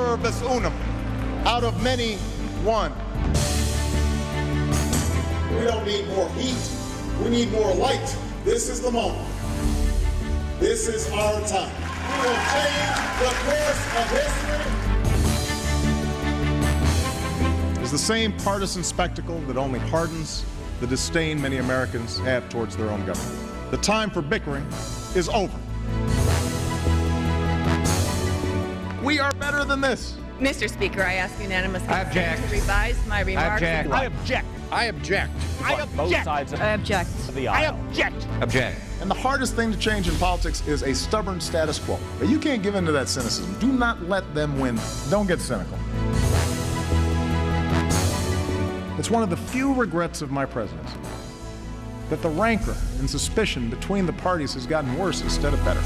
pluribus unum, out of many, one. We don't need more heat, we need more light. This is the moment. This is our time. We will change the course of history. It's the same partisan spectacle that only hardens the disdain many Americans have towards their own government. The time for bickering is over. We are better than this. Mr. Speaker, I ask unanimous consent to object. revise my remarks. I object. I object. I object. Both sides of I object. the aisle. I object. Object. And the hardest thing to change in politics is a stubborn status quo. But you can't give in to that cynicism. Do not let them win. Don't get cynical. It's one of the few regrets of my presidency that the rancor and suspicion between the parties has gotten worse instead of better.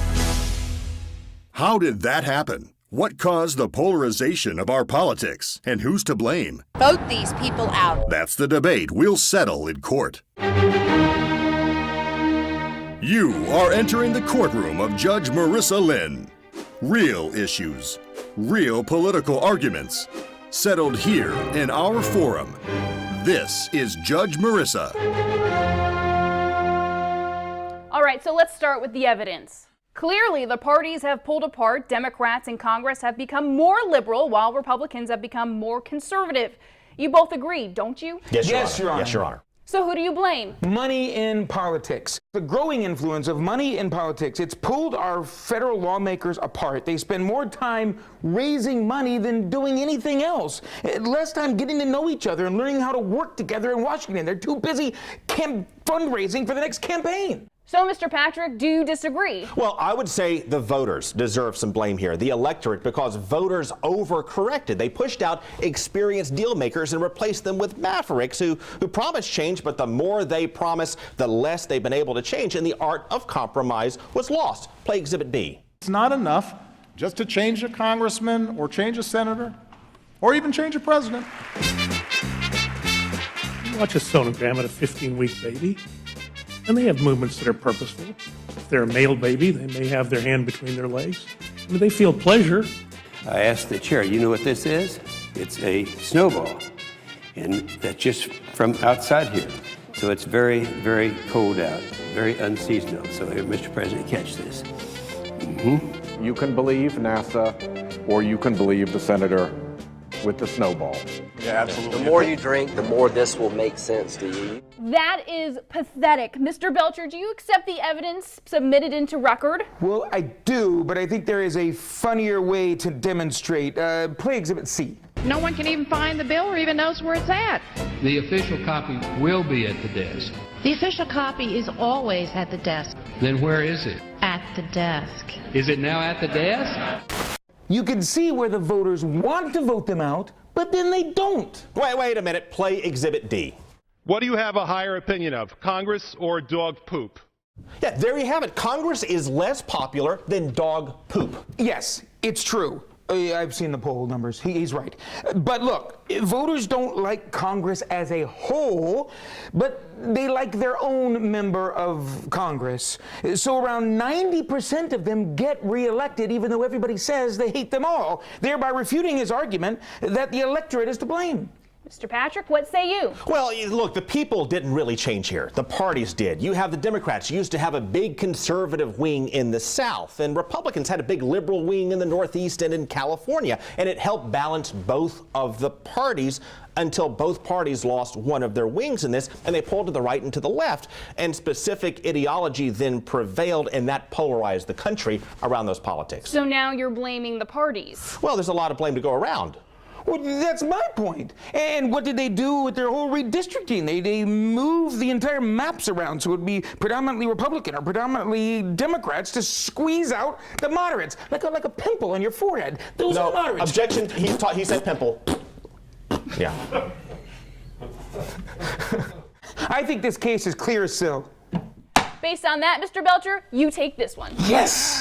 How did that happen? What caused the polarization of our politics? And who's to blame? Vote these people out. That's the debate we'll settle in court. You are entering the courtroom of Judge Merissa Lynn. Real issues, real political arguments, settled here in our forum. This is Judge Merissa. All right, so let's start with the evidence. Clearly, the parties have pulled apart. Democrats in Congress have become more liberal, while Republicans have become more conservative. You both agree, don't you? Yes, Your Honor. Yes, Your Honor. Yes, Your Honor. So who do you blame? Money in politics. The growing influence of money in politics, it's pulled our federal lawmakers apart. They spend more time raising money than doing anything else. Less time getting to know each other and learning how to work together in Washington. They're too busy fundraising for the next campaign. So, Mr. Patrick, do you disagree? Well, I would say the voters deserve some blame here, the electorate, because voters overcorrected. They pushed out experienced deal makers and replaced them with mavericks who promised change, but the more they promise, the less they've been able to change, and the art of compromise was lost. Play Exhibit B. It's not enough just to change a congressman or change a senator or even change a president. You watch a sonogram at a 15-week baby, and they have movements that are purposeful. If they're a male baby, they may have their hand between their legs. I mean, they feel pleasure. I asked the chair, you know what this is? It's a snowball. And that's just from outside here. So it's very, very cold out, very unseasonal. So here, Mr. President, catch this. You can believe NASA, or you can believe the senator with the snowball. Yeah, absolutely. The more you drink, the more this will make sense to you. That is pathetic. Mr. Belcher, do you accept the evidence submitted into record? Well, I do, but I think there is a funnier way to demonstrate. Play Exhibit C. No one can even find the bill or even knows where it's at. The official copy will be at the desk. The official copy is always at the desk. Then where is it? At the desk. Is it now at the desk? You can see where the voters want to vote them out, but then they don't. Wait a minute. Play Exhibit D. What do you have a higher opinion of, Congress or dog poop? Yeah, there you have it. Congress is less popular than dog poop. Yes, it's true. I've seen the poll numbers. He's right. But look, voters don't like Congress as a whole, but they like their own member of Congress. So around 90% of them get reelected, even though everybody says they hate them all, thereby refuting his argument that the electorate is to blame. Mr. Patrick, what say you? Well, look, the people didn't really change here. The parties did. You have the Democrats used to have a big conservative wing in the South, and Republicans had a big liberal wing in the Northeast and in California, and it helped balance both of the parties until both parties lost one of their wings in this, and they pulled to the right and to the left, and specific ideology then prevailed, and that polarized the country around those politics. So now you're blaming the parties. Well, there's a lot of blame to go around. Well, that's my point. And what did they do with their whole redistricting? They moved the entire maps around so it would be predominantly Republican or predominantly Democrats to squeeze out the moderates, like a pimple on your forehead. Those are moderates. Objection. He said pimple. Yeah. I think this case is clear as sill. Based on that, Mr. Belcher, you take this one. Yes.